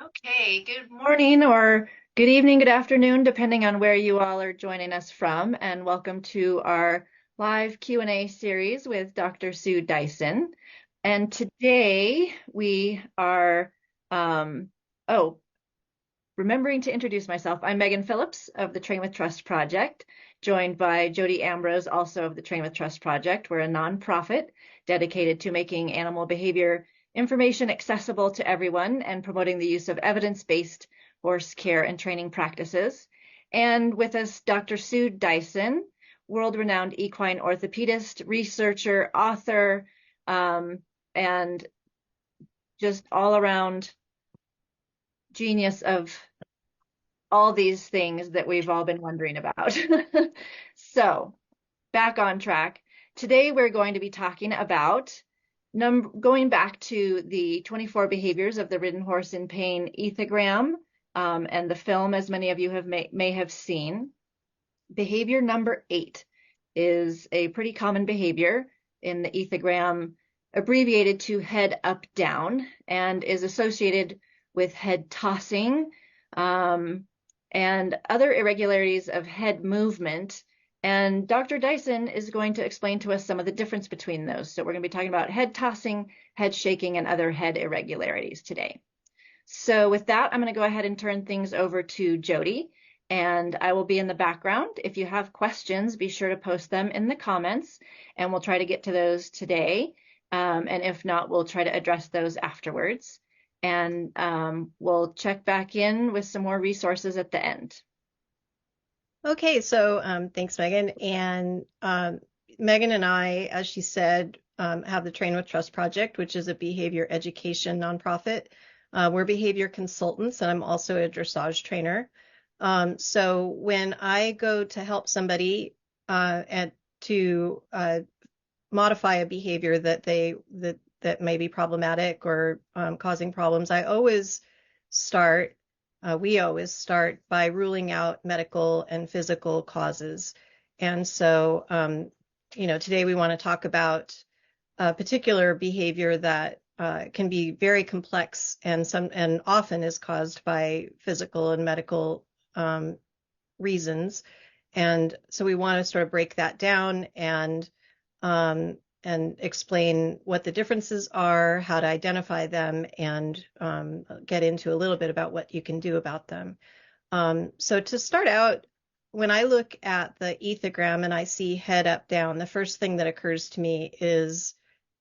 Okay, good morning or good evening, good afternoon, depending on where you all are joining us from, and welcome to our live Q&A series with Dr. Sue Dyson. And today we are, oh, remembering to introduce myself. I'm Megan Phillips of the Train with Trust Project, joined by Jody Ambrose, also of the Train with Trust Project. We're a nonprofit dedicated to making animal behavior information accessible to everyone and promoting the use of evidence-based horse care and training practices. And with us, Dr. Sue Dyson, world-renowned equine orthopedist, researcher, author, and just all-around genius of all these things that we've all been wondering about. So, back on track. Today we're going to be talking about going back to the 24 behaviors of the ridden horse in pain ethogram and the film, as many of you may have seen. Behavior number 8 is a pretty common behavior in the ethogram, abbreviated to head up down, and is associated with head tossing and other irregularities of head movement. And Dr. Dyson is going to explain to us some of the difference between those. So we're going to be talking about head tossing, head shaking, and other head irregularities today. So with that, I'm going to go ahead and turn things over to Jody, and I will be in the background. If you have questions, be sure to post them in the comments, and we'll try to get to those today. And if not, we'll try to address those afterwards. And we'll check back in with some more resources at the end. Okay, so thanks, Megan. And Megan and I, as she said, have the Train with Trust Project, which is a behavior education nonprofit. We're behavior consultants, and I'm also a dressage trainer. So when I go to help somebody and to modify a behavior that may be problematic or causing problems, we always start by ruling out medical and physical causes. And so, today we want to talk about a particular behavior that can be very complex and often is caused by physical and medical reasons. And so we want to sort of break that down and explain what the differences are, how to identify them, and get into a little bit about what you can do about them. So to start out, when I look at the ethogram and I see head up down, the first thing that occurs to me is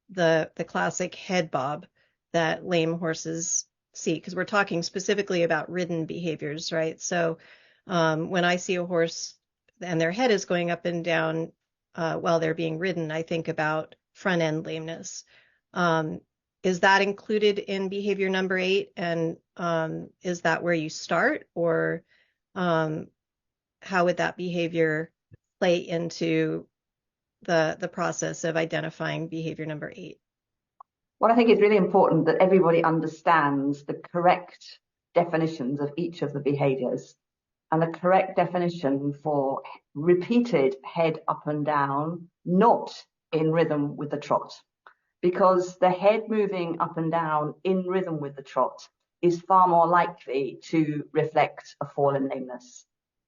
the classic head bob that lame horses see, because we're talking specifically about ridden behaviors, right? So when I see a horse and their head is going up and down while they're being ridden, I think about front end lameness. Is that included in behavior number 8? And is that where you start, or how would that behavior play into the process of identifying behavior number 8? Well, I think it's really important that everybody understands the correct definitions of each of the behaviors. And the correct definition for repeated head up and down, not in rhythm with the trot, because the head moving up and down in rhythm with the trot is far more likely to reflect a fall in lameness.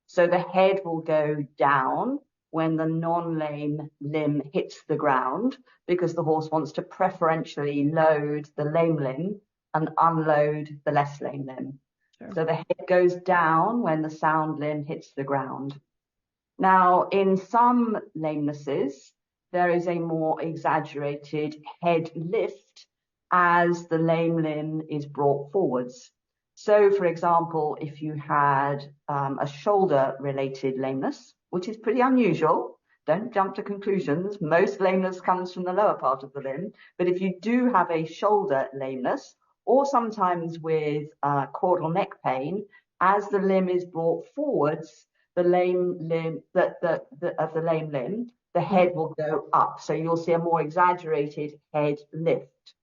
So the head will go down when the non-lame limb hits the ground, because the horse wants to preferentially load the lame limb and unload the less lame limb. So the head goes down when the sound limb hits the ground. Now, in some lamenesses, there is a more exaggerated head lift as the lame limb is brought forwards. So, for example, if you had a shoulder-related lameness, which is pretty unusual, don't jump to conclusions. Most lameness comes from the lower part of the limb. But if you do have a shoulder lameness, or sometimes with caudal neck pain, as the limb is brought forwards, the lame limb, of the lame limb, the head will go up. So you'll see a more exaggerated head lift.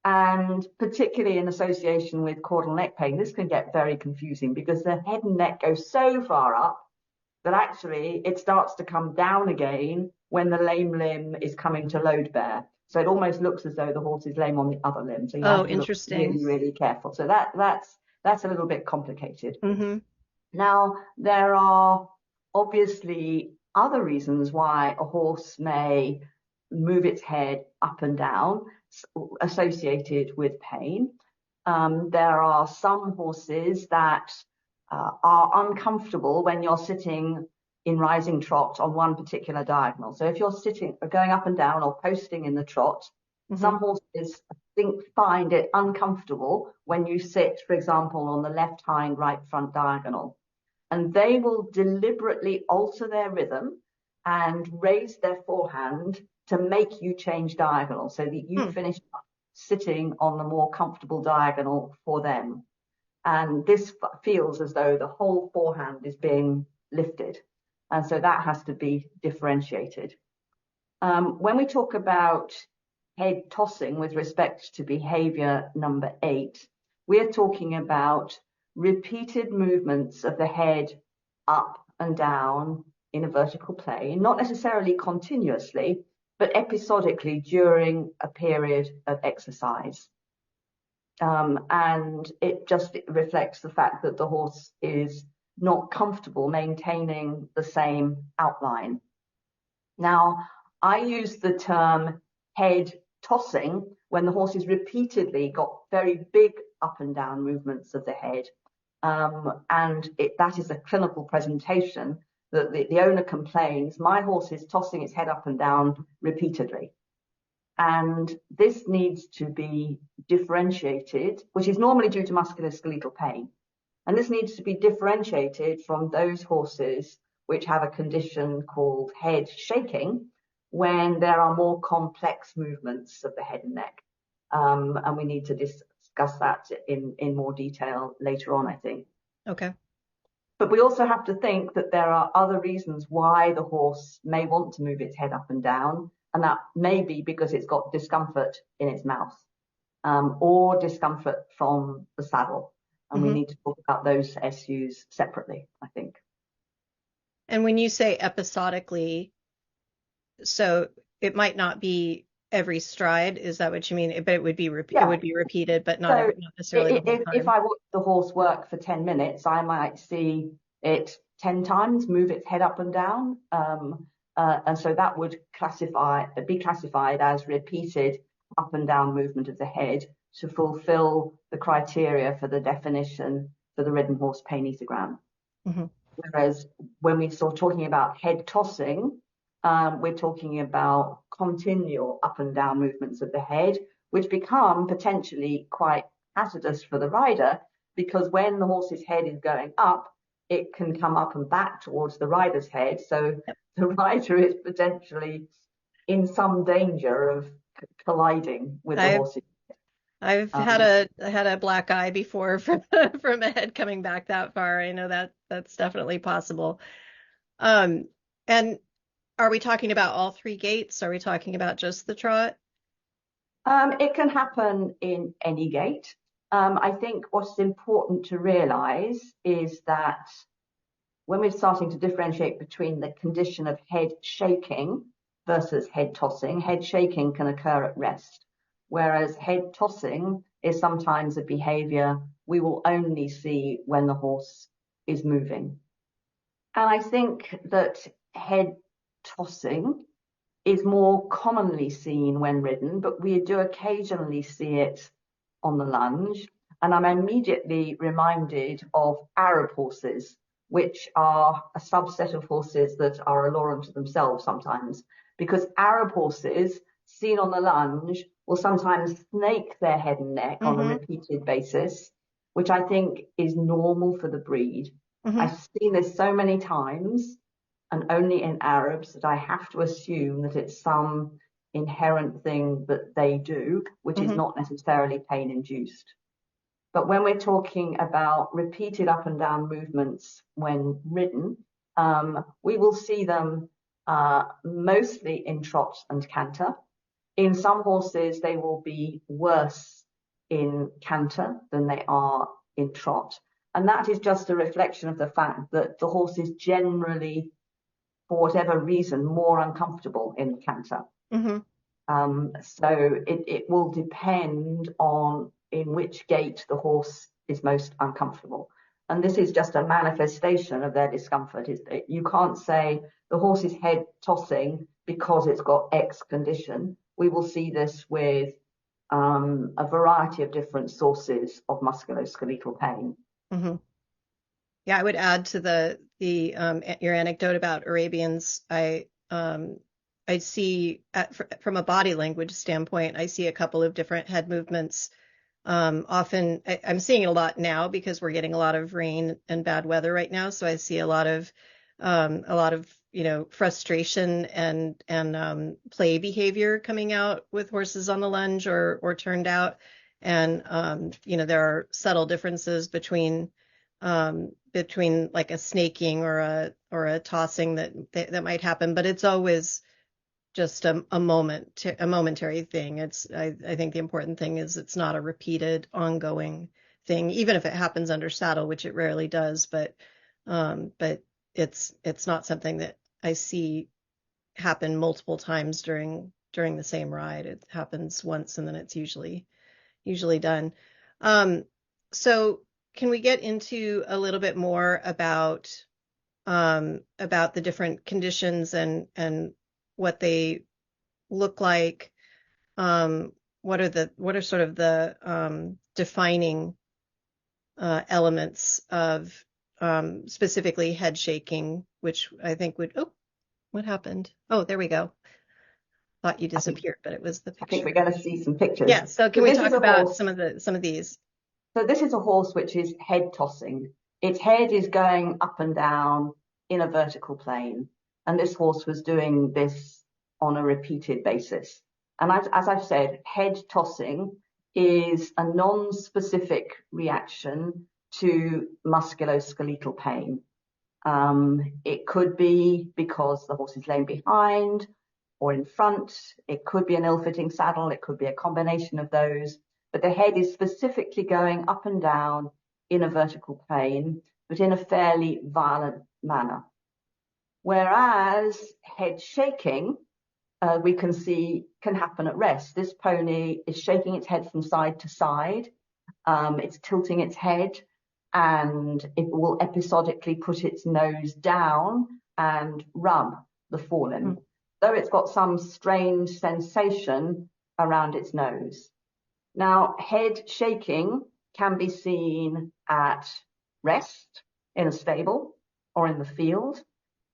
And particularly in association with caudal neck pain, this can get very confusing because the head and neck go so far up that actually it starts to come down again when the lame limb is coming to load bear. So it almost looks as though the horse is lame on the other limb. So you have to interesting. look really, really careful. So that's That's a little bit complicated. Mm-hmm. Now, there are obviously other reasons why a horse may move its head up and down associated with pain. There are some horses that are uncomfortable when you're sitting in rising trot on one particular diagonal. So if you're sitting, going up and down or posting in the trot, some horses find it uncomfortable when you sit, for example, on the left hind, right front diagonal. And they will deliberately alter their rhythm and raise their forehand to make you change diagonal so that you finish sitting on the more comfortable diagonal for them. And this feels as though the whole forehand is being lifted. And so that has to be differentiated. When we talk about head tossing with respect to behavior number 8, we're talking about repeated movements of the head up and down in a vertical plane, not necessarily continuously, but episodically during a period of exercise. And it just reflects the fact that the horse is not comfortable maintaining the same outline. Now, I use the term head tossing when the horse has repeatedly got very big up and down movements of the head. And that is a clinical presentation that the owner complains, my horse is tossing its head up and down repeatedly. And this needs to be differentiated, which is normally due to musculoskeletal pain. And this needs to be differentiated from those horses which have a condition called head shaking, when there are more complex movements of the head and neck. And we need to discuss that in more detail later on, I think. Okay. But we also have to think that there are other reasons why the horse may want to move its head up and down. And that may be because it's got discomfort in its mouth, or discomfort from the saddle. And we need to talk about those issues separately, I think. And when you say episodically, so it might not be every stride, is that what you mean? But it would be it would be repeated, but not necessarily the whole time. If I watch the horse work for 10 minutes, I might see it 10 times move its head up and down. And so that would be classified as repeated up and down movement of the head to fulfill the criteria for the definition for the ridden horse pain ethogram. Whereas when we start talking about head tossing, we're talking about continual up and down movements of the head, which become potentially quite hazardous for the rider, because when the horse's head is going up, it can come up and back towards the rider's head. So the rider is potentially in some danger of colliding with the horse's head. I've had a black eye before from a head coming back that far. I know that's definitely possible. And are we talking about all 3 gaits? Are we talking about just the trot? It can happen in any gait. I think what's important to realize is that when we're starting to differentiate between the condition of head shaking versus head tossing, head shaking can occur at rest, whereas head tossing is sometimes a behavior we will only see when the horse is moving. And I think that head tossing is more commonly seen when ridden, but we do occasionally see it on the lunge. And I'm immediately reminded of Arab horses, which are a subset of horses that are a law unto themselves sometimes, because Arab horses seen on the lunge will sometimes snake their head and neck on a repeated basis, which I think is normal for the breed. I've seen this so many times, and only in Arabs, that I have to assume that it's some inherent thing that they do, which is not necessarily pain induced. But when we're talking about repeated up and down movements when ridden, we will see them mostly in trot and canter. In some horses, they will be worse in canter than they are in trot. And that is just a reflection of the fact that the horse is generally, for whatever reason, more uncomfortable in canter. So it will depend on in which gait the horse is most uncomfortable. And this is just a manifestation of their discomfort. You can't say the horse's head tossing because it's got X condition. We will see this with a variety of different sources of musculoskeletal pain. Mm-hmm. Yeah, I would add to your anecdote about Arabians. I see from a body language standpoint, I see a couple of different head movements. Often I'm seeing it a lot now because we're getting a lot of rain and bad weather right now. So I see a lot of frustration and play behavior coming out with horses on the lunge or turned out. And there are subtle differences between like a snaking or a tossing that might happen, but it's always just a momentary thing. I think the important thing is it's not a repeated, ongoing thing, even if it happens under saddle, which it rarely does. But it's not something that I see happen multiple times during the same ride. It happens once and then it's usually done. So can we get into a little bit more about the different conditions and what they look like? What are sort of the defining elements of specifically head shaking, which I think what happened? Oh, there we go. Thought you disappeared, but it was the picture. I think we're going to see some pictures. Yeah, so can we talk about some of these? So this is a horse which is head tossing. Its head is going up and down in a vertical plane. And this horse was doing this on a repeated basis. And as I've said, head tossing is a non-specific reaction to musculoskeletal pain. It could be because the horse is laying behind or in front. It could be an ill-fitting saddle. It could be a combination of those. But the head is specifically going up and down in a vertical plane, but in a fairly violent manner. Whereas head shaking, we can see can happen at rest. This pony is shaking its head from side to side. It's tilting its head, and it will episodically put its nose down and rub the forelimb, though it's got some strange sensation around its nose. Now, head shaking can be seen at rest in a stable or in the field.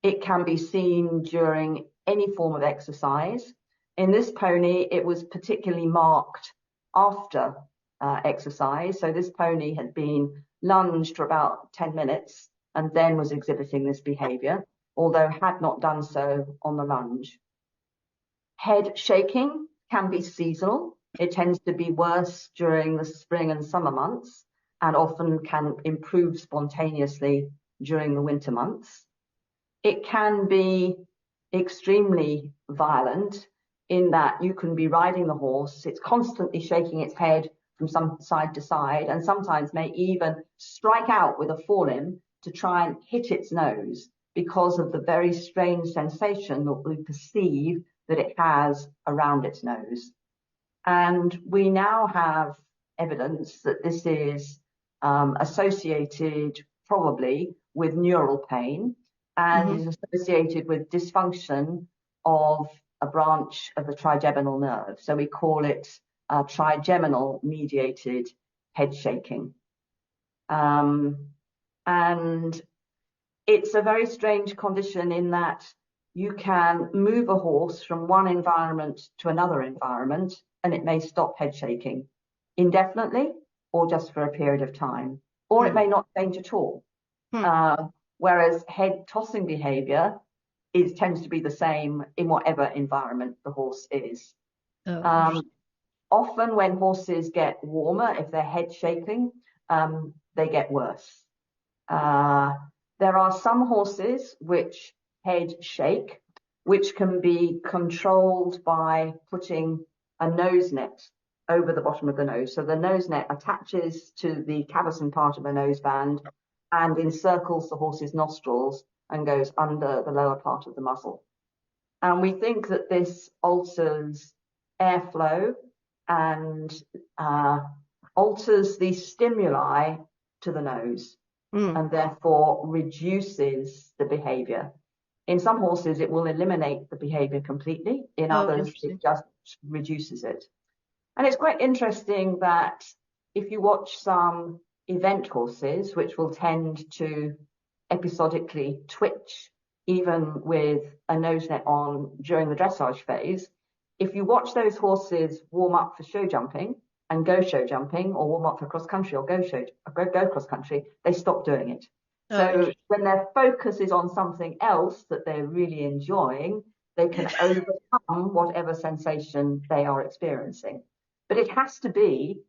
It can be seen during any form of exercise. In this pony, it was particularly marked after exercise. So this pony had been lunged for about 10 minutes and then was exhibiting this behavior, although had not done so on the lunge. Head shaking can be seasonal. It tends to be worse during the spring and summer months and often can improve spontaneously during the winter months. It can be extremely violent in that you can be riding the horse, it's constantly shaking its head from some side to side, and sometimes may even strike out with a forelimb to try and hit its nose because of the very strange sensation that we perceive that it has around its nose. And we now have evidence that this is associated probably with neural pain and is associated with dysfunction of a branch of the trigeminal nerve. So we call it trigeminal mediated head shaking. And it's a very strange condition in that you can move a horse from one environment to another environment and it may stop head shaking indefinitely or just for a period of time, or it may not change at all. Whereas head tossing behavior tends to be the same in whatever environment the horse is. Often when horses get warmer, if they're head shaking, they get worse. There are some horses which head shake, which can be controlled by putting a nose net over the bottom of the nose. So the nose net attaches to the cavesson part of the nose band and encircles the horse's nostrils and goes under the lower part of the muzzle. And we think that this alters airflow and alters the stimuli to the nose and therefore reduces the behavior. In some horses, it will eliminate the behavior completely. In others, it just reduces it. And it's quite interesting that if you watch some event horses, which will tend to episodically twitch, even with a nose net on during the dressage phase, if you watch those horses warm up for show jumping and go show jumping, or warm up for cross country or go cross country, they stop doing it. So when their focus is on something else that they're really enjoying, they can overcome whatever sensation they are experiencing. But it has to be,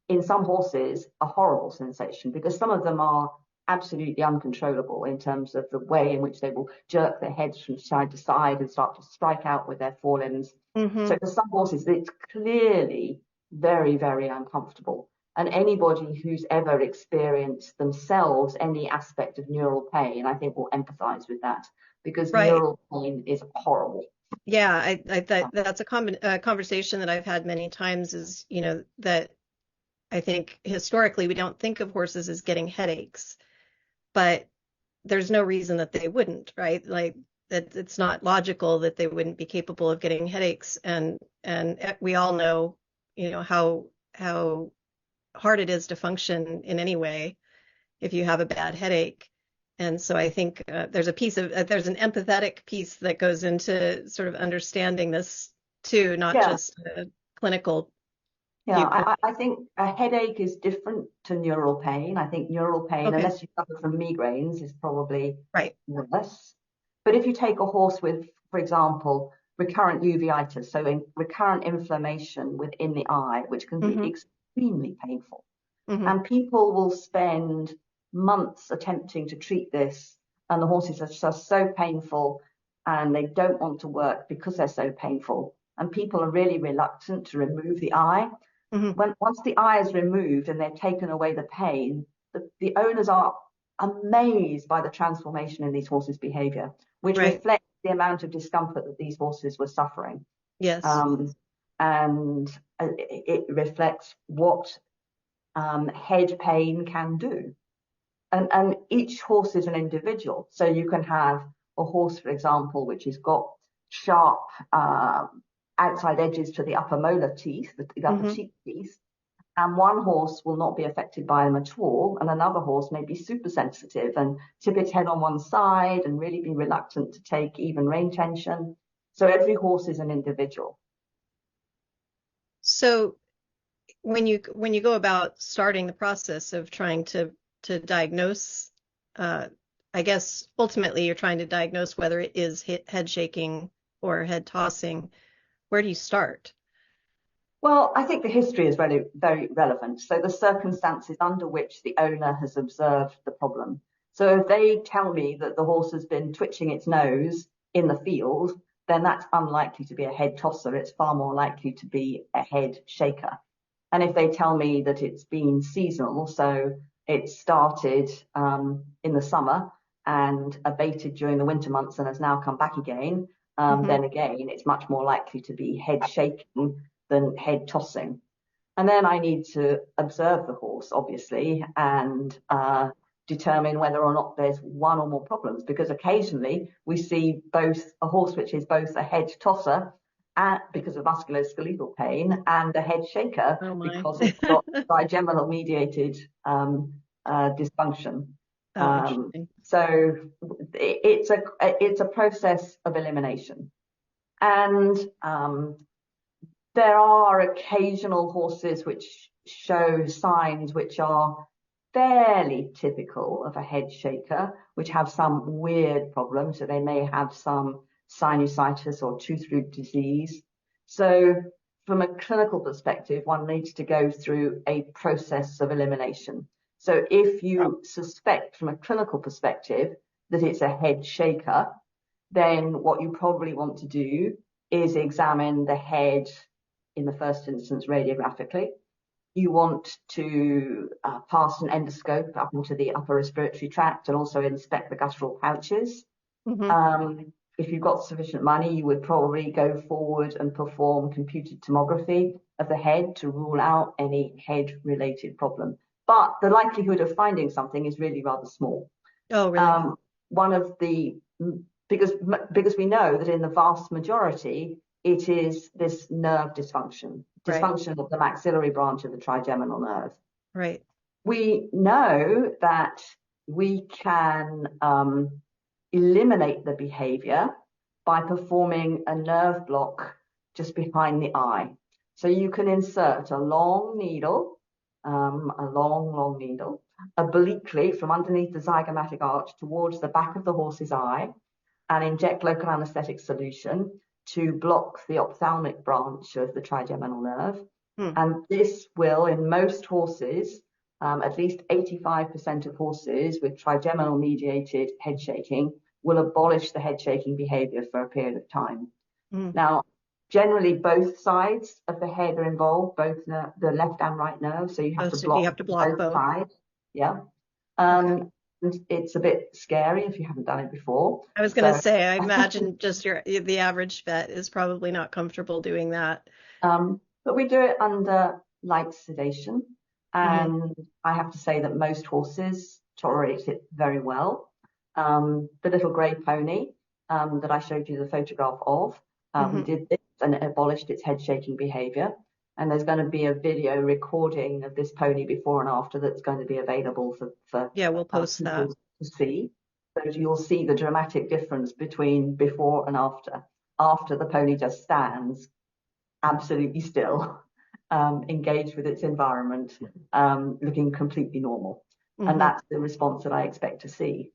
in some horses, a horrible sensation, because some of them are absolutely uncontrollable in terms of the way in which they will jerk their heads from side to side and start to strike out with their forelimbs. So for some horses, it's clearly very, very uncomfortable. And anybody who's ever experienced themselves any aspect of neural pain, I think will empathize with that, because neural pain is horrible. Yeah, that's a conversation that I've had many times, is, that I think historically we don't think of horses as getting headaches, but there's no reason that they wouldn't, right? Like, that it's not logical that they wouldn't be capable of getting headaches. And we all know, how hard it is to function in any way if you have a bad headache. And so I think there's an empathetic piece that goes into sort of understanding this too, not just a clinical. Yeah, I think a headache is different to neural pain. I think neural pain, unless you suffer from migraines, is probably worse. But if you take a horse with, for example, recurrent uveitis, so recurrent inflammation within the eye, which can be extremely painful, and people will spend months attempting to treat this, and the horses are just so painful and they don't want to work because they're so painful, and people are really reluctant to remove the eye. Once the eye is removed and they've taken away the pain, the owners are amazed by the transformation in these horses' behavior, which reflects the amount of discomfort that these horses were suffering. Yes. And it reflects what head pain can do. And each horse is an individual. So you can have a horse, for example, which has got sharp outside edges to the upper molar teeth, the upper cheek teeth, and one horse will not be affected by them at all, and another horse may be super sensitive and tip its head on one side and really be reluctant to take even rein tension. So every horse is an individual. So when you go about starting the process of trying to diagnose, I guess ultimately you're trying to diagnose whether it is head shaking or head tossing. Where do you start? Well, I think the history is very, very relevant. So the circumstances under which the owner has observed the problem. So if they tell me that the horse has been twitching its nose in the field, then that's unlikely to be a head tosser. It's far more likely to be a head shaker. And if they tell me that it's been seasonal, so it started in the summer and abated during the winter months and has now come back again, then again, it's much more likely to be head shaking than head tossing. And then I need to observe the horse, obviously, and determine whether or not there's one or more problems, because occasionally we see both a horse which is both a head tosser because of musculoskeletal pain and a head shaker because it's got trigeminal mediated dysfunction. So it's a process of elimination. And there are occasional horses which show signs which are fairly typical of a head shaker, which have some weird problems. So they may have some sinusitis or tooth root disease. So from a clinical perspective, one needs to go through a process of elimination. So if you suspect from a clinical perspective that it's a head shaker, then what you probably want to do is examine the head in the first instance radiographically. You want to pass an endoscope up into the upper respiratory tract and also inspect the guttural pouches. If you've got sufficient money, you would probably go forward and perform computed tomography of the head to rule out any head-related problem. But the likelihood of finding something is really rather small. Oh, really? One of the, because we know that in the vast majority, it is this nerve dysfunction of the maxillary branch of the trigeminal nerve. Right. We know that we can eliminate the behavior by performing a nerve block just behind the eye. So you can insert a long needle, obliquely from underneath the zygomatic arch towards the back of the horse's eye, and inject local anesthetic solution to block the ophthalmic branch of the trigeminal nerve. And this will, in most horses, at least 85% of horses with trigeminal mediated head shaking, will abolish the head shaking behavior for a period of time. Now, generally both sides of the head are involved, both the left and right nerve, so you have to block both sides. Yeah. And it's a bit scary if you haven't done it before. I was going to say, I imagine just the average vet is probably not comfortable doing that. But we do it under light sedation, and I have to say that most horses tolerate it very well. The little grey pony that I showed you the photograph of did this, and it abolished its head shaking behavior. And there's going to be a video recording of this pony before and after that's going to be available for we'll post that to see. So you'll see the dramatic difference between before and after. After the pony just stands absolutely still, engaged with its environment, looking completely normal. And that's the response that I expect to see.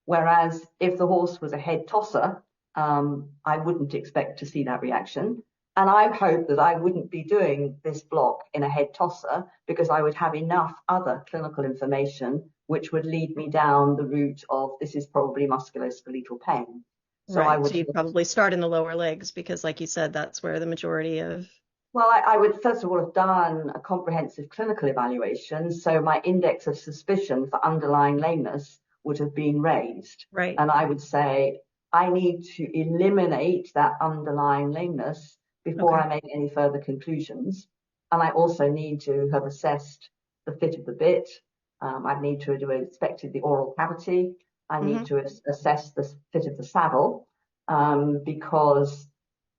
Whereas if the horse was a head tosser, I wouldn't expect to see that reaction. And I hope that I wouldn't be doing this block in a head tosser, because I would have enough other clinical information which would lead me down the route of this is probably musculoskeletal pain. So so you'd probably start in the lower legs, because like you said, that's where the majority of... Well, I would first of all have done a comprehensive clinical evaluation. So my index of suspicion for underlying lameness would have been raised. Right. And I would say, I need to eliminate that underlying lameness before I make any further conclusions. And I also need to have assessed the fit of the bit. I need to have inspected the oral cavity. I need to assess the fit of the saddle, because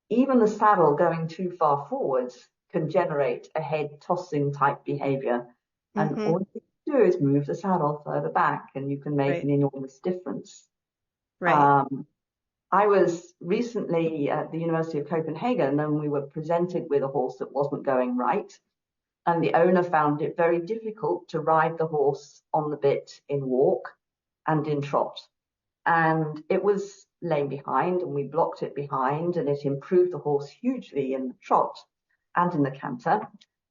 even the saddle going too far forwards can generate a head tossing type behavior. And all you do is move the saddle further back, and you can make an enormous difference. I was recently at the University of Copenhagen, and we were presented with a horse that wasn't going right. And the owner found it very difficult to ride the horse on the bit in walk and in trot. And it was lame behind, and we blocked it behind, and it improved the horse hugely in the trot and in the canter.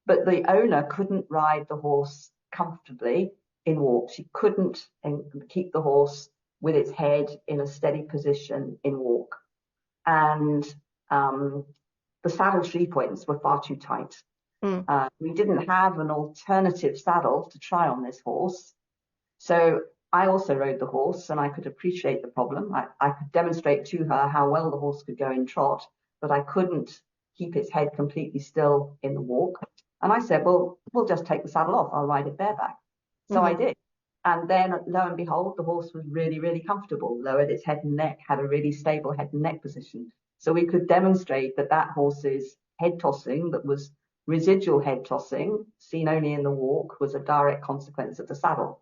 But the owner couldn't ride the horse comfortably in walk. She couldn't keep the horse with its head in a steady position in walk. And the saddle 3 points were far too tight. We didn't have an alternative saddle to try on this horse. So I also rode the horse, and I could appreciate the problem. I could demonstrate to her how well the horse could go in trot, but I couldn't keep its head completely still in the walk. And I said, well, we'll just take the saddle off. I'll ride it bareback. So I did. And then, lo and behold, the horse was really, really comfortable, lowered its head and neck, had a really stable head and neck position. So we could demonstrate that that horse's head tossing, that was residual head tossing, seen only in the walk, was a direct consequence of the saddle.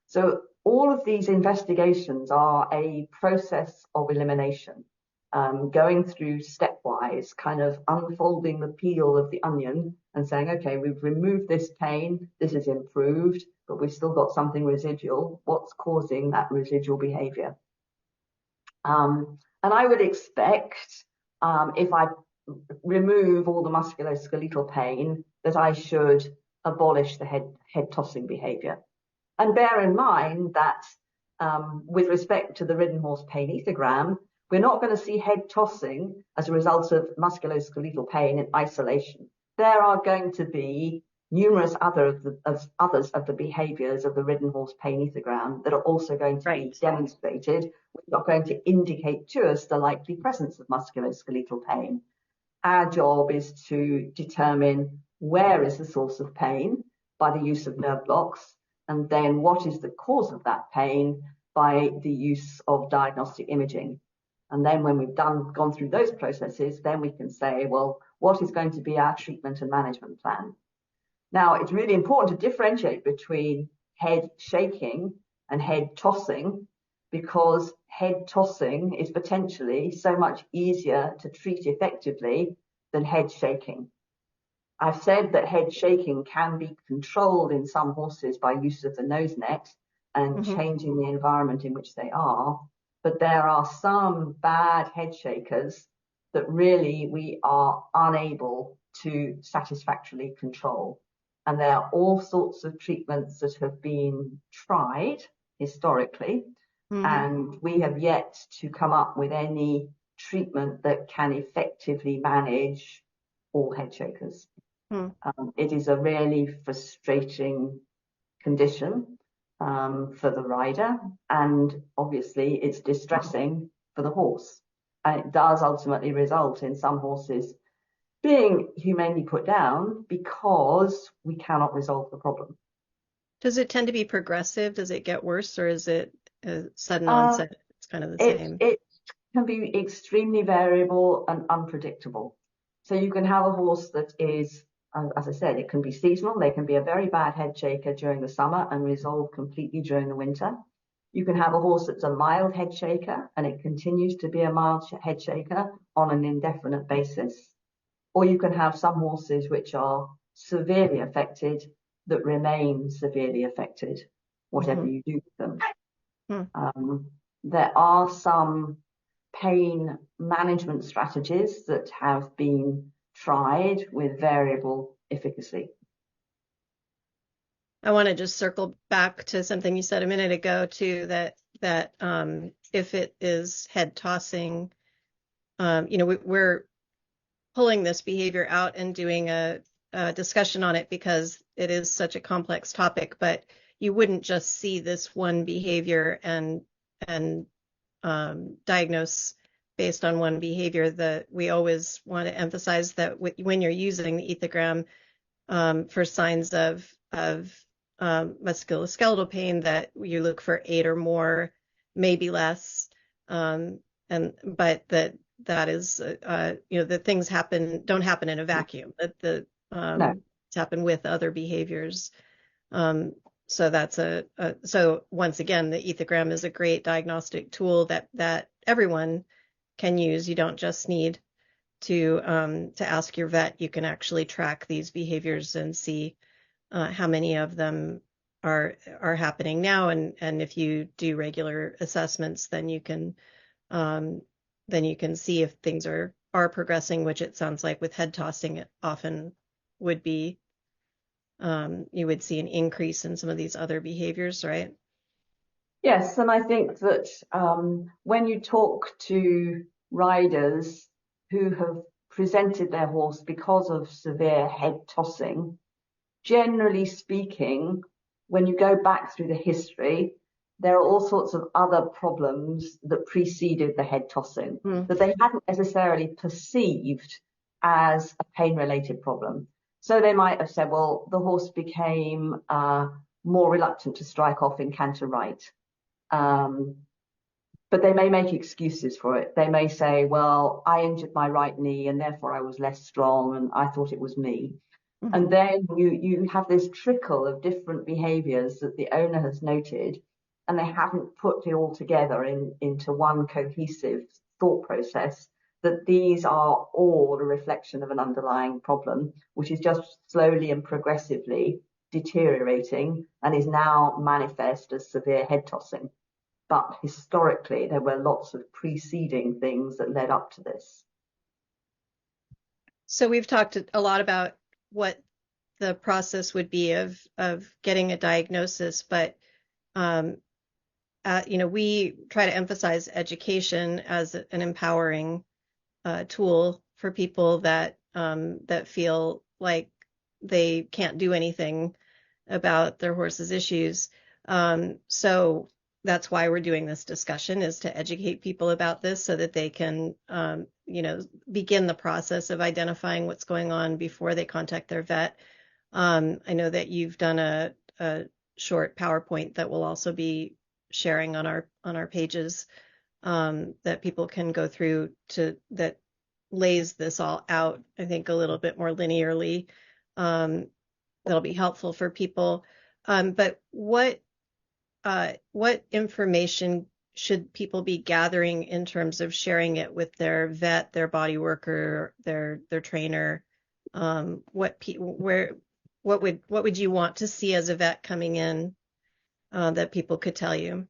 So all of these investigations are a process of elimination, going through stepwise, kind of unfolding the peel of the onion and saying, okay, we've removed this pain, this is improved, but we've still got something residual. What's causing that residual behavior? And I would expect, if I remove all the musculoskeletal pain, that I should abolish the head tossing behavior. And bear in mind that with respect to the ridden horse pain ethogram, we're not going to see head tossing as a result of musculoskeletal pain in isolation. There are going to be numerous others of the behaviors of the ridden horse pain ethogram that are also going to be demonstrated, which are going to indicate to us the likely presence of musculoskeletal pain. Our job is to determine where is the source of pain by the use of nerve blocks, and then what is the cause of that pain by the use of diagnostic imaging. And then when we've gone through those processes, then we can say, well, what is going to be our treatment and management plan? Now, it's really important to differentiate between head shaking and head tossing, because head tossing is potentially so much easier to treat effectively than head shaking. I've said that head shaking can be controlled in some horses by use of the nose net and changing the environment in which they are, but there are some bad head shakers that really we are unable to satisfactorily control. And there are all sorts of treatments that have been tried historically, and we have yet to come up with any treatment that can effectively manage all head shakers. It is a really frustrating condition for the rider, and obviously it's distressing for the horse. And it does ultimately result in some horses being humanely put down because we cannot resolve the problem. Does it tend to be progressive? Does it get worse, or is it a sudden onset? It's kind of the same. It can be extremely variable and unpredictable. So you can have a horse that is, as I said, it can be seasonal. They can be a very bad head shaker during the summer and resolve completely during the winter. You can have a horse that's a mild head shaker and it continues to be a mild head shaker on an indefinite basis. Or you can have some horses which are severely affected that remain severely affected, whatever you do with them. There are some pain management strategies that have been tried with variable efficacy. I want to just circle back to something you said a minute ago too, that if it is head tossing, we're pulling this behavior out and doing a discussion on it because it is such a complex topic, but you wouldn't just see this one behavior and diagnose based on one behavior. That we always want to emphasize that when you're using the ethogram for signs of musculoskeletal pain, that you look for 8 or more, maybe less, but that is that things don't happen in a vacuum. That No. it's happened with other behaviors. So that's so once again, the ethogram is a great diagnostic tool that everyone can use. You don't just need to ask your vet. You can actually track these behaviors and see how many of them are happening now. And if you do regular assessments, then you can see if things are progressing, which it sounds like with head tossing it often would be. You would see an increase in some of these other behaviors, right? Yes, and I think that when you talk to riders who have presented their horse because of severe head tossing, generally speaking, when you go back through the history, there are all sorts of other problems that preceded the head tossing that they hadn't necessarily perceived as a pain-related problem. So they might have said, well, the horse became more reluctant to strike off in canter right. But they may make excuses for it. They may say, well, I injured my right knee and therefore I was less strong and I thought it was me. And then you have this trickle of different behaviors that the owner has noted, and they haven't put it all together into one cohesive thought process, that these are all a reflection of an underlying problem, which is just slowly and progressively deteriorating and is now manifest as severe head tossing. But historically, there were lots of preceding things that led up to this. So we've talked a lot about what the process would be of getting a diagnosis, but we try to emphasize education as an empowering tool for people that feel like they can't do anything about their horse's issues. So that's why we're doing this discussion, is to educate people about this so that they can begin the process of identifying what's going on before they contact their vet. I know that you've done a short PowerPoint that we'll also be sharing on our pages, that people can go through that lays this all out, I think, a little bit more linearly. That'll be helpful for people. But what information should people be gathering in terms of sharing it with their vet, their body worker, their trainer? What would you want to see as a vet coming in that people could tell you?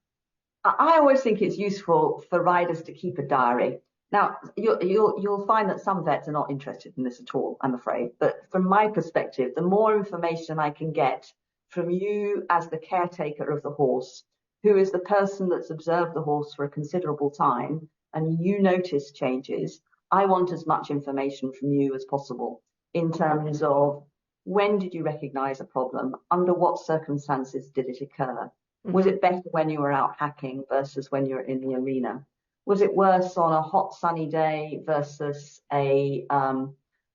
I always think it's useful for riders to keep a diary. Now, you'll find that some vets are not interested in this at all, I'm afraid. But from my perspective, the more information I can get from you as the caretaker of the horse, who is the person that's observed the horse for a considerable time, and you notice changes, I want as much information from you as possible in terms of when did you recognize a problem? Under what circumstances did it occur? Was it better when you were out hacking versus when you were in the arena? Was it worse on a hot sunny day versus a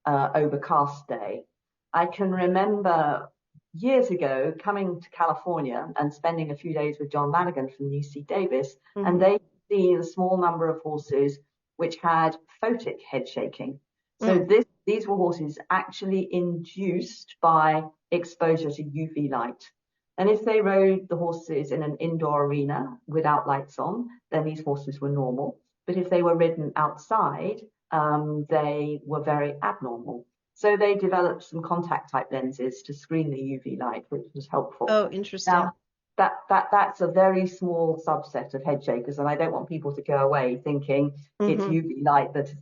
overcast day? I can remember years ago coming to California and spending a few days with John Lanigan from UC Davis, and they seen a small number of horses which had photic head shaking. So these were horses actually induced by exposure to UV light. And if they rode the horses in an indoor arena without lights on, then these horses were normal. But if they were ridden outside, they were very abnormal. So they developed some contact type lenses to screen the UV light, which was helpful. Oh, interesting. Now, that's a very small subset of head shakers, and I don't want people to go away thinking it's UV light that is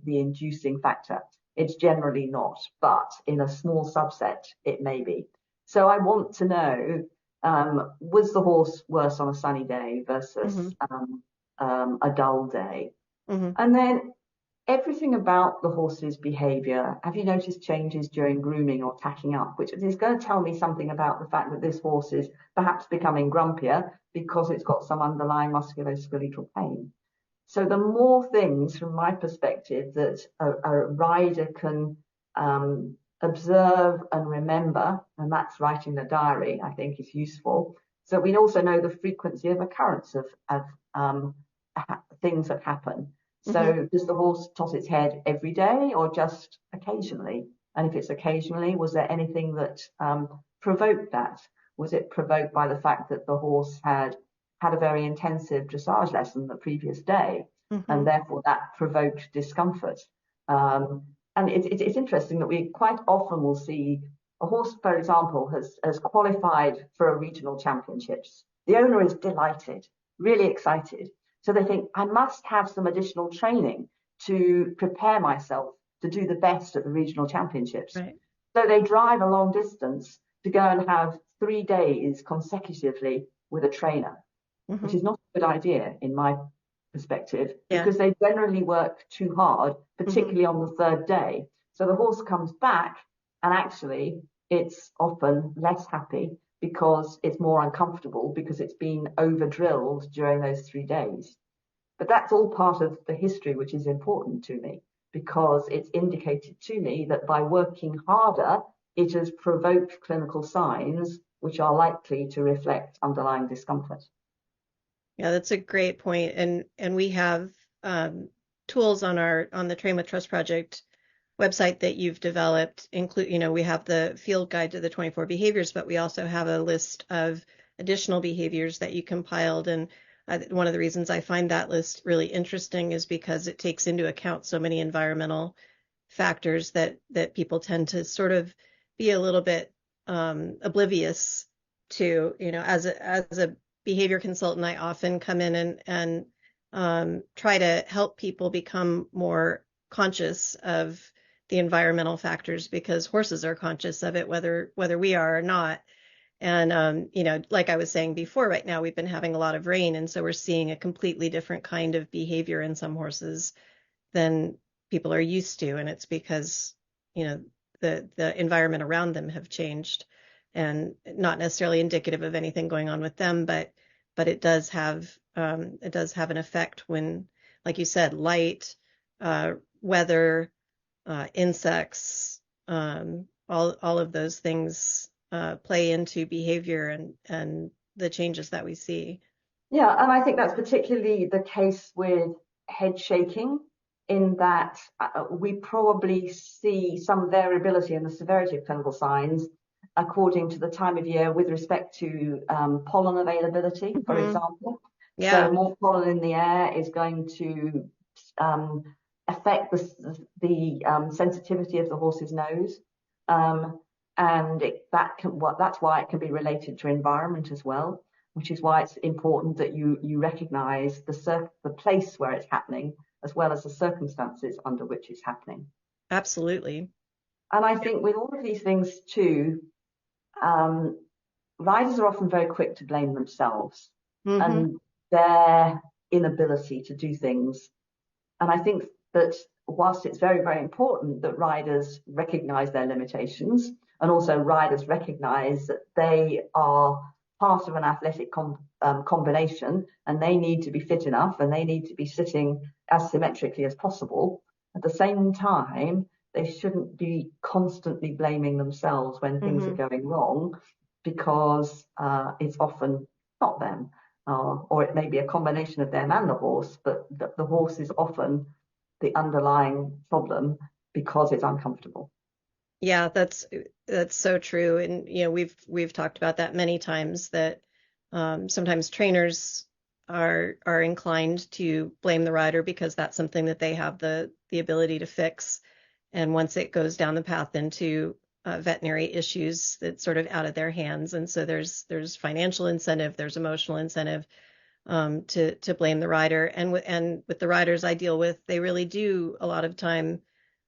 the inducing factor. It's generally not, but in a small subset, it may be. So I want to know, was the horse worse on a sunny day versus a dull day? And then everything about the horse's behavior. Have you noticed changes during grooming or tacking up, which is going to tell me something about the fact that this horse is perhaps becoming grumpier because it's got some underlying musculoskeletal pain. So the more things, from my perspective, that a rider can observe and remember, and that's writing the diary, I think is useful. So we also know the frequency of occurrence of things that happen. So does the horse toss its head every day or just occasionally? And if it's occasionally, was there anything that provoked that? Was it provoked by the fact that the horse had a very intensive dressage lesson the previous day, and therefore that provoked discomfort? And it's interesting that we quite often will see a horse, for example, has qualified for a regional championships. The owner is delighted, really excited. So they think, I must have some additional training to prepare myself to do the best at the regional championships. Right. So they drive a long distance to go and have 3 days consecutively with a trainer, which is not a good idea in my perspective, because they generally work too hard, particularly on the 3rd day. So the horse comes back and actually it's often less happy because it's more uncomfortable because it's been over drilled during those 3 days. But that's all part of the history, which is important to me, because it's indicated to me that by working harder, it has provoked clinical signs which are likely to reflect underlying discomfort. Yeah, that's a great point. And we have tools on the Train with Trust project website that you've developed. We have the field guide to the 24 behaviors, but we also have a list of additional behaviors that you compiled. And one of the reasons I find that list really interesting is because it takes into account so many environmental factors that people tend to sort of be a little bit oblivious to. As a behavior consultant, I often come in and try to help people become more conscious of the environmental factors, because horses are conscious of it, whether we are or not. And, like I was saying before, right now we've been having a lot of rain, and so we're seeing a completely different kind of behavior in some horses than people are used to. And it's because, the environment around them have changed, and not necessarily indicative of anything going on with them, but it does have an effect when, like you said, light, weather, insects, all of those things play into behavior and the changes that we see. Yeah, and I think that's particularly the case with head shaking, in that we probably see some variability in the severity of clinical signs according to the time of year with respect to pollen availability, for example. Yeah. So more pollen in the air is going to affect the sensitivity of the horse's nose. And that's why it can be related to environment as well, which is why it's important that you recognize the place where it's happening, as well as the circumstances under which it's happening. Absolutely. And I think with all of these things too, riders are often very quick to blame themselves and their inability to do things. And I think that whilst it's very, very important that riders recognize their limitations, and also riders recognize that they are part of an athletic combination, and they need to be fit enough and they need to be sitting as symmetrically as possible, at the same time, they shouldn't be constantly blaming themselves when things are going wrong, because it's often not them, or it may be a combination of them and the horse, but the horse is often the underlying problem because it's uncomfortable. Yeah, that's so true. And we've talked about that many times, that sometimes trainers are inclined to blame the rider because that's something that they have the ability to fix. And once it goes down the path into veterinary issues, it's sort of out of their hands. And so there's financial incentive, there's emotional incentive to blame the rider. And with the riders I deal with, they really do a lot of time.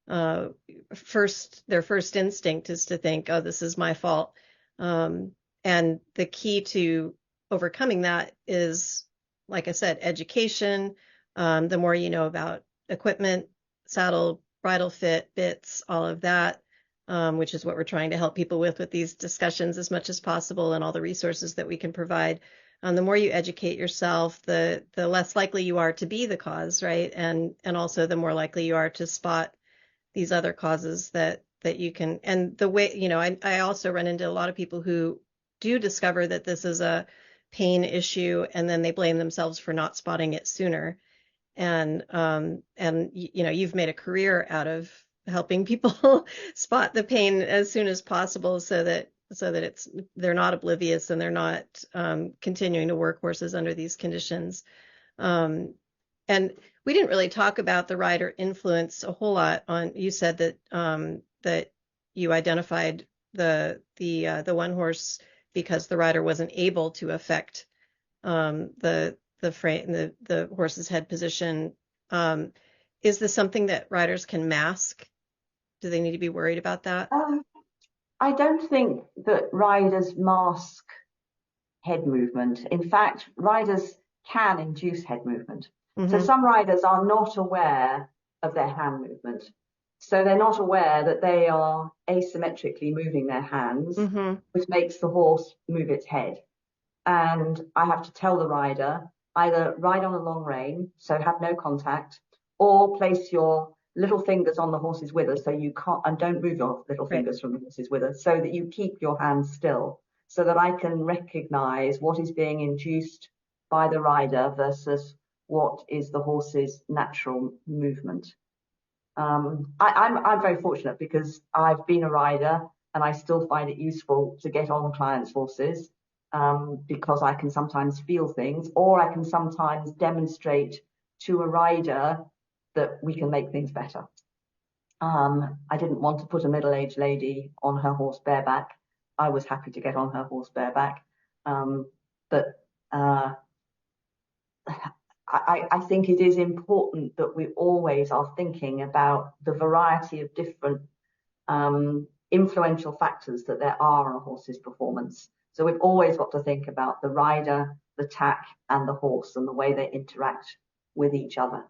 Their first instinct is to think, oh, this is my fault. And the key to overcoming that is, like I said, education. The more you know about equipment, saddle, bridle fit, bits, all of that, which is what we're trying to help people with these discussions as much as possible, and all the resources that we can provide. The more you educate yourself, the less likely you are to be the cause, right? And also the more likely you are to spot these other causes that you can. And the way, I also run into a lot of people who do discover that this is a pain issue, and then they blame themselves for not spotting it sooner. And you've made a career out of helping people spot the pain as soon as possible, so that they're not oblivious and they're not continuing to work horses under these conditions. And we didn't really talk about the rider influence a whole lot. You said that you identified the one horse because the rider wasn't able to affect the frame, the horse's head position. Is this something that riders can mask? Do they need to be worried about that? I don't think that riders mask head movement. In fact, riders can induce head movement. So some riders are not aware of their hand movement. So they're not aware that they are asymmetrically moving their hands, which makes the horse move its head. And I have to tell the rider, either ride on a long rein, so have no contact, or place your little fingers on the horse's wither, so you can't, and don't move your little fingers from the horse's wither, so that you keep your hands still, so that I can recognize what is being induced by the rider versus what is the horse's natural movement. I'm very fortunate because I've been a rider and I still find it useful to get on clients' horses, because I can sometimes feel things, or I can sometimes demonstrate to a rider that we can make things better. I didn't want to put a middle-aged lady on her horse bareback. I was happy to get on her horse bareback. But I think it is important that we always are thinking about the variety of different influential factors that there are on a horse's performance. So we've always got to think about the rider, the tack, and the horse, and the way they interact with each other.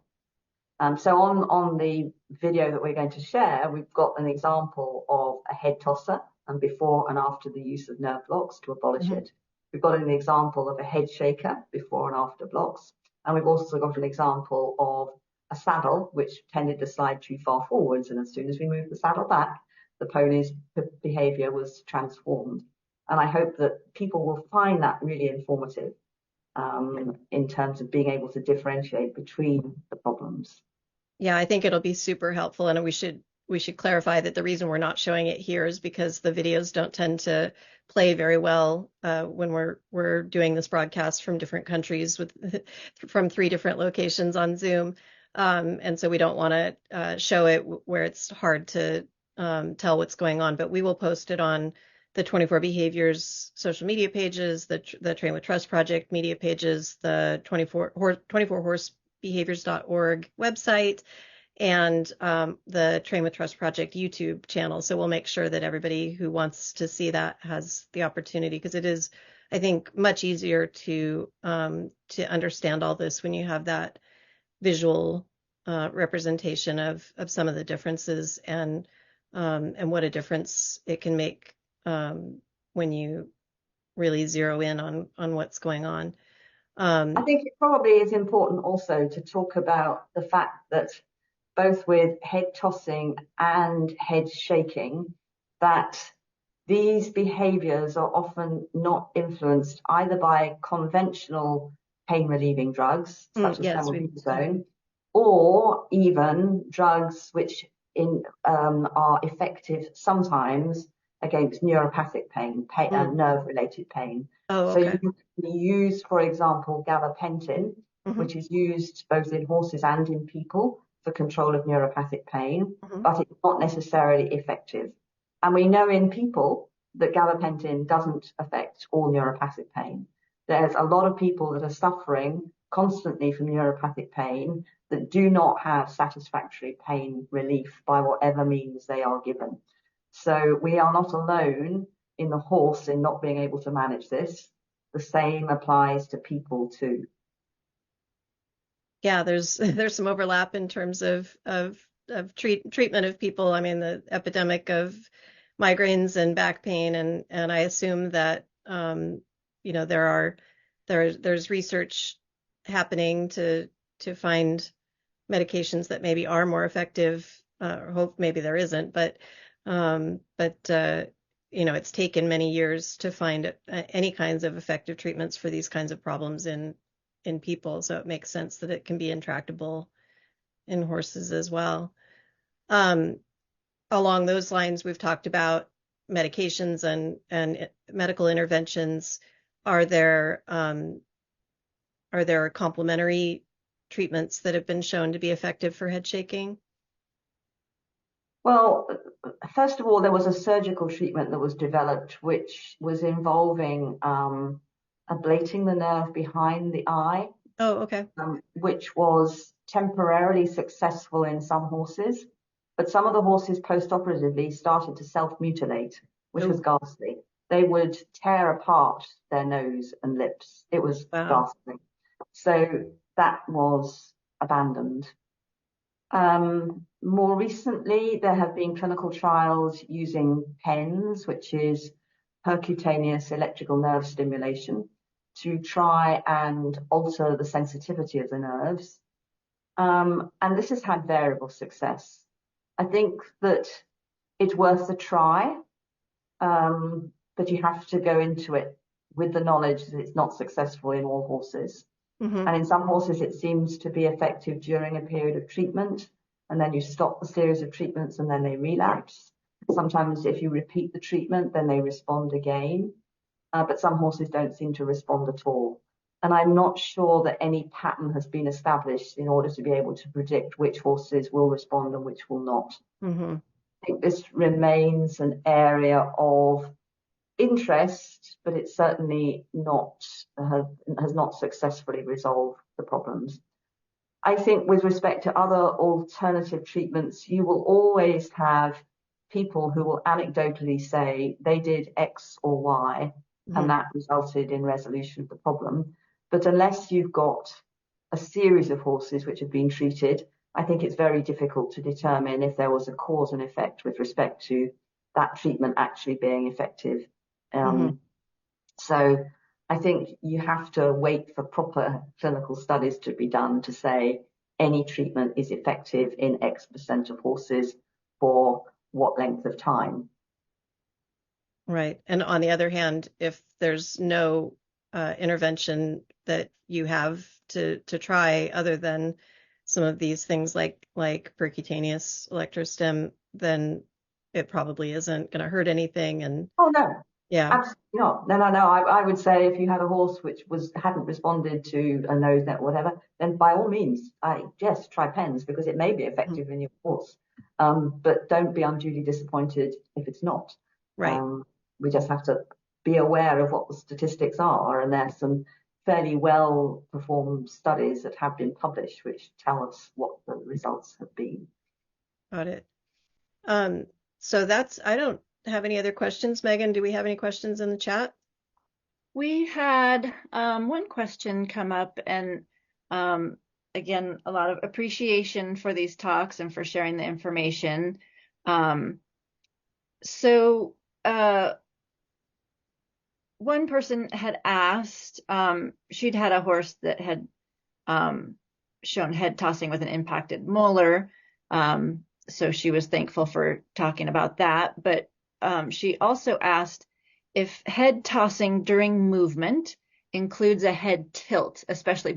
So on the video that we're going to share, we've got an example of a head tosser, and before and after the use of nerve blocks to abolish it. We've got an example of a head shaker, before and after blocks. And we've also got an example of a saddle which tended to slide too far forwards, and as soon as we moved the saddle back, the pony's behavior was transformed. And I hope that people will find that really informative in terms of being able to differentiate between the problems. Yeah, I think it'll be super helpful, and we should clarify that the reason we're not showing it here is because the videos don't tend to play very well when we're doing this broadcast from different countries from 3 different locations on Zoom, and so we don't want to show it where it's hard to tell what's going on. But we will post it on the 24 Behaviors social media pages, the Train with Trust Project media pages, the 24horsebehaviors.org website, and the Train with Trust Project YouTube channel. So we'll make sure that everybody who wants to see that has the opportunity, because it is, I think, much easier to understand all this when you have that visual representation of some of the differences and what a difference it can make when you really zero in on what's going on. I think it probably is important also to talk about the fact that both with head tossing and head shaking, that these behaviors are often not influenced either by conventional pain relieving drugs, such as pramiprazole, or even drugs which are effective sometimes against neuropathic pain, nerve-related pain. Oh, okay. So you can use, for example, gabapentin, which is used both in horses and in people for control of neuropathic pain, but it's not necessarily effective. And we know in people that gabapentin doesn't affect all neuropathic pain. There's a lot of people that are suffering constantly from neuropathic pain that do not have satisfactory pain relief by whatever means they are given. So we are not alone in the horse in not being able to manage this. The same applies to people too. Yeah, there's some overlap in terms of treatment of people. I mean, the epidemic of migraines and back pain, and I assume that there's research happening to find medications that maybe are more effective. Or hope maybe there isn't, but it's taken many years to find any kinds of effective treatments for these kinds of problems in people. So it makes sense that it can be intractable in horses as well. Along those lines, we've talked about medications and medical interventions. Are there complementary treatments that have been shown to be effective for head shaking? Well, first of all, there was a surgical treatment that was developed, which was involving ablating the nerve behind the eye. Oh, okay. Which was temporarily successful in some horses, but some of the horses post-operatively started to self-mutilate, which was ghastly. They would tear apart their nose and lips. It was ghastly. So that was abandoned. More recently, there have been clinical trials using PENS, which is percutaneous electrical nerve stimulation, to try and alter the sensitivity of the nerves. And this has had variable success. I think that it's worth a try, but you have to go into it with the knowledge that it's not successful in all horses. And in some horses, it seems to be effective during a period of treatment, and then you stop the series of treatments and then they relapse. Sometimes if you repeat the treatment, then they respond again. But some horses don't seem to respond at all. And I'm not sure that any pattern has been established in order to be able to predict which horses will respond and which will not. I think this remains an area of interest, but it's certainly has not successfully resolved the problems. I think with respect to other alternative treatments, you will always have people who will anecdotally say they did X or Y, and that resulted in resolution of the problem. But unless you've got a series of horses which have been treated, I think it's very difficult to determine if there was a cause and effect with respect to that treatment actually being effective. So I think you have to wait for proper clinical studies to be done to say any treatment is effective in X% of horses for what length of time. Right. And on the other hand, if there's no intervention that you have to try other than some of these things like percutaneous electrostim, then it probably isn't going to hurt anything. And Oh no, yeah, absolutely not. No. I would say if you had a horse which hadn't responded to a nose net or whatever, then by all means, yes, try pens because it may be effective in your horse. But don't be unduly disappointed if it's not. right. We just have to be aware of what the statistics are, and there's some fairly well performed studies that have been published which tell us what the results have been. Got it. So I don't have any other questions. Megan, do we have any questions in the chat? We had one question come up, and again, a lot of appreciation for these talks and for sharing the information. So one person had asked, she'd had a horse that had shown head tossing with an impacted molar. So she was thankful for talking about that. But she also asked if head tossing during movement includes a head tilt, especially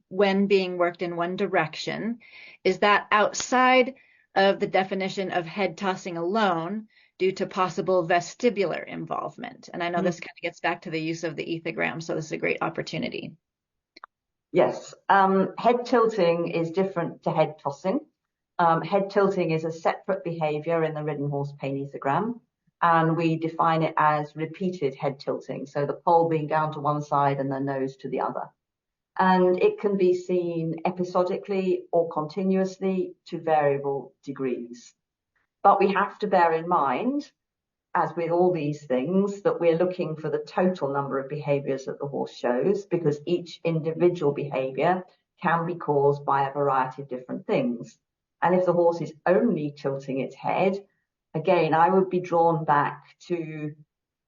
when being worked in one direction. Is that outside of the definition of head tossing alone due to possible vestibular involvement? And I know this kind of gets back to the use of the ethogram, so this is a great opportunity. Yes, head tilting is different to head tossing. Head tilting is a separate behavior in the ridden horse pain ethogram, and we define it as repeated head tilting, so the poll being down to one side and the nose to the other. And it can be seen episodically or continuously to variable degrees. But we have to bear in mind, as with all these things, that we're looking for the total number of behaviors that the horse shows, because each individual behavior can be caused by a variety of different things. And if the horse is only tilting its head, again, I would be drawn back to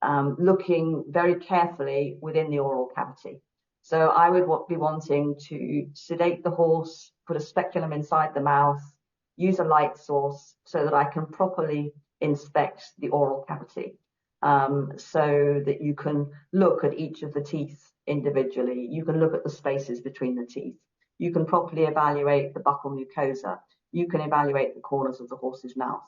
looking very carefully within the oral cavity. So I would be wanting to sedate the horse, put a speculum inside the mouth, use a light source so that I can properly inspect the oral cavity, so that you can look at each of the teeth individually. You can look at the spaces between the teeth. You can properly evaluate the buccal mucosa. You can evaluate the corners of the horse's mouth.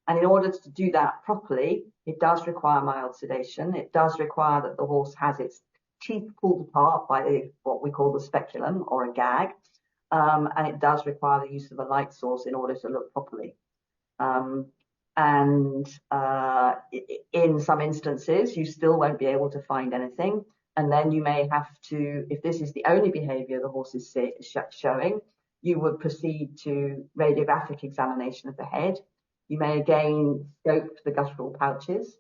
And in order to do that properly, it does require mild sedation. It does require that the horse has its teeth pulled apart by what we call the speculum or a gag. And it does require the use of a light source in order to look properly. In some instances, you still won't be able to find anything. And then you may have to, if this is the only behavior the horse is showing, you would proceed to radiographic examination of the head. You may again scope the guttural pouches.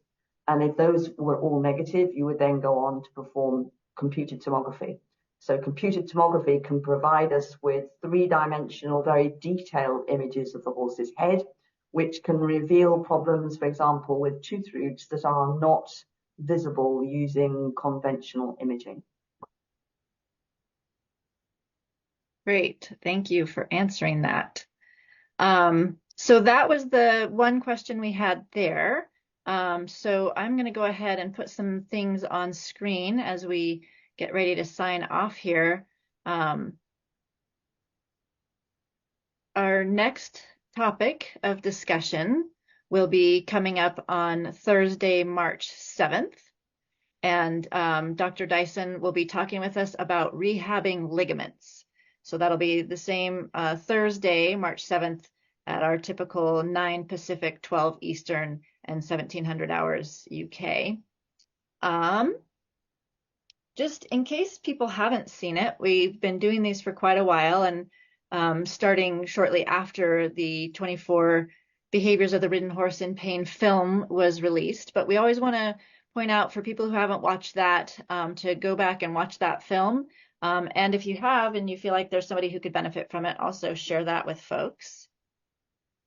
And if those were all negative, you would then go on to perform computed tomography. So computed tomography can provide us with three-dimensional, very detailed images of the horse's head, which can reveal problems, for example, with tooth roots that are not visible using conventional imaging. Great. Thank you for answering that. So that was the one question we had there. So I'm going to go ahead and put some things on screen as we get ready to sign off here. Our next topic of discussion will be coming up on Thursday, March 7th. And Dr. Dyson will be talking with us about rehabbing ligaments. So that'll be the same Thursday, March 7th at our typical 9 Pacific, 12 Eastern, and 1700 hours UK. Just in case people haven't seen it, we've been doing these for quite a while, and starting shortly after the 24 Behaviors of the Ridden Horse in Pain film was released. But we always want to point out for people who haven't watched that to go back and watch that film. And if you have and you feel like there's somebody who could benefit from it, also share that with folks.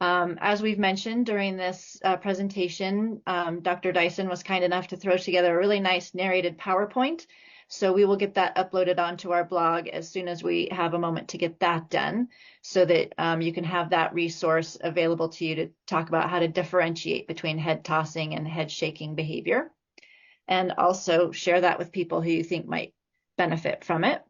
As we've mentioned during this presentation, Dr. Dyson was kind enough to throw together a really nice narrated PowerPoint. So we will get that uploaded onto our blog as soon as we have a moment to get that done, so that you can have that resource available to you to talk about how to differentiate between head tossing and head shaking behavior, and also share that with people who you think might benefit from it.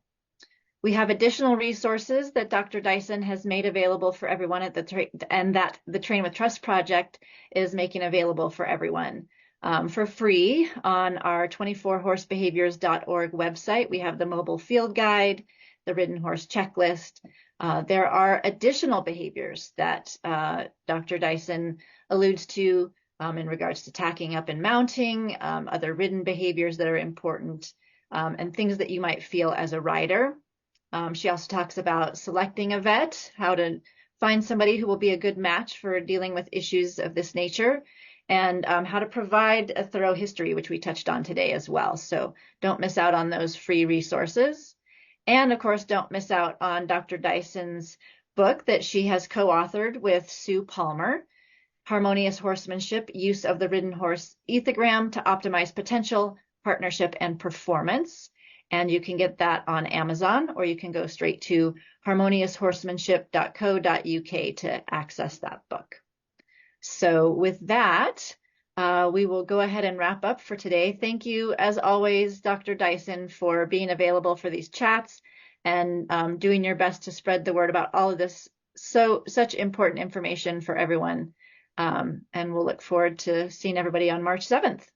We have additional resources that Dr. Dyson has made available for everyone and that the Train with Trust project is making available for everyone for free on our 24horsebehaviors.org website. We have the mobile field guide, the ridden horse checklist. There are additional behaviors that Dr. Dyson alludes to in regards to tacking up and mounting, other ridden behaviors that are important, and things that you might feel as a rider. She also talks about selecting a vet, how to find somebody who will be a good match for dealing with issues of this nature, and how to provide a thorough history, which we touched on today as well. So don't miss out on those free resources. And of course, don't miss out on Dr. Dyson's book that she has co-authored with Sue Palmer, Harmonious Horsemanship, Use of the Ridden Horse Ethogram to Optimize Potential, Partnership, and Performance. And you can get that on Amazon, or you can go straight to harmonioushorsemanship.co.uk to access that book. So with that, we will go ahead and wrap up for today. Thank you, as always, Dr. Dyson, for being available for these chats and doing your best to spread the word about all of this such important information for everyone. And we'll look forward to seeing everybody on March 7th.